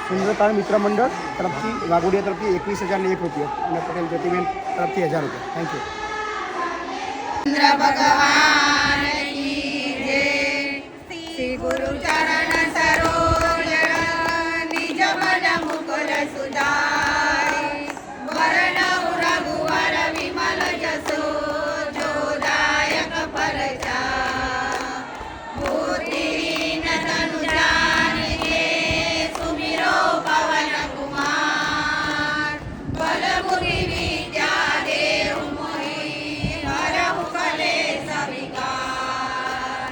સુંદરતા મિત્ર મંડળ તરફથી વાઘોડિયા તરફથી 21,001 રૂપિયા અને પટેલ જ્યોતિબેન તરફથી 1,000 રૂપિયા. Thank you. ચંદ્ર ભગવાન કી જય. શ્રી ગુરુ ચરણ સરોજ નિજ મન મુકુર સુધારી વરણઉ રઘુવર વિમલ જસો જોદાયક પરચા બુદ્ધિહીન તનુ જાનકે સુમિરો પવન કુમાર બલ બુદ્ધિ વિદ્યા દેવ મોહી હરહુ કલેશ વિકાર.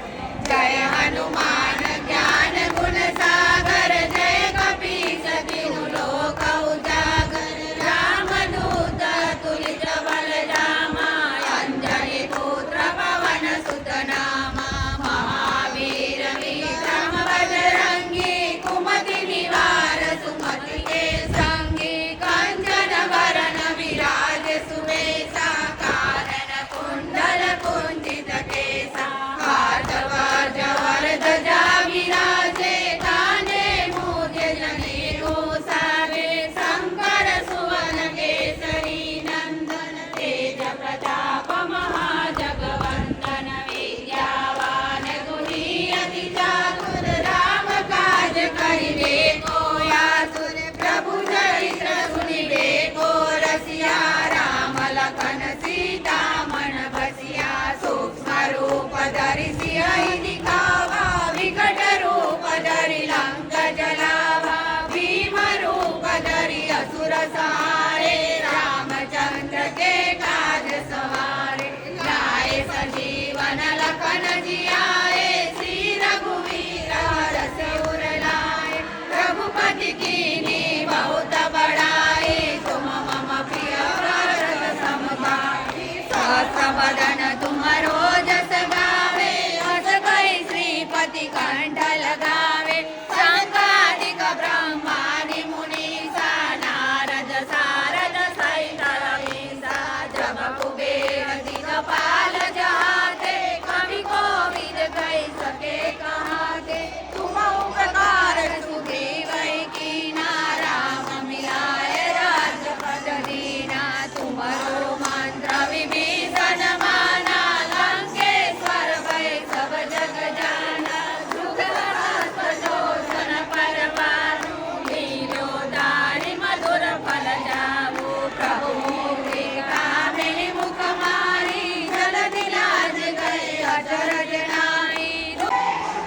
જય હનુમાન જ્ઞાન ગુણ સાગર જય કપીશ તિહુ લોક ઉજાગર રામદૂત તુલિત બલ રામા અંજની પુત્ર પવન સુત નામા મહાવીર વિક્રમ બજરંગી કુમતિ નિવાર સુમતિ કે સંગી કંચન વરણ વિરાજ સુબેસા કાનન કુંડલ કુંજિત કેસા હાથ વર ધજા વિરાજે કાને મોજે જનેऊ સાવે શંકર સુવન કેસરી નંદન તેજ પ્રતાપ મહાજગવંદન વિદ્યાવાન ગુણી અતિ ચાતુર રામ કાજ કરિબે કો આતુર પ્રભુ ચરિત્ર સુનિબે કો રસિયા રામ લખન સીતા મન બસિયા સૂક્ષ્મ રૂપ ધરી સિંહ દિખાવા વિકટ રૂપ ધરી લંક જલાવા ભીમ રૂપ ધરી असुर सहारे रामचंद्र के काज सवारे लाए सजीवन लखन जियाए श्री रघुवीर हरष उर लाए रघुपति कीन्ही बहुत बड़ाई तुम मम प्रिय भरत सम भाई सहस बदन तुम्हारो जस गावे हस कहि श्रीपति कंठ लगावे संगादिक ब्रह्मादि मुनीसा नारद सारद सहित रवीसा जब कुबेर दिगपाल जहाते कवि कोविद कहि सके कहाते तुम उपकार सुग्रीव कीना राम मिलाए राजपद दीना तुम्हारो मंत्र विभीषण माना लंकेश्वर भय सब जग जाना जुग सहस्र पर पानु लीलो दारि मधुर फल जाबु प्रभु मुक्ति कामिनी मुख मारी जलधि लाज गए अचरज नाई.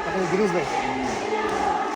પટેલ ગિરીશભાઈ.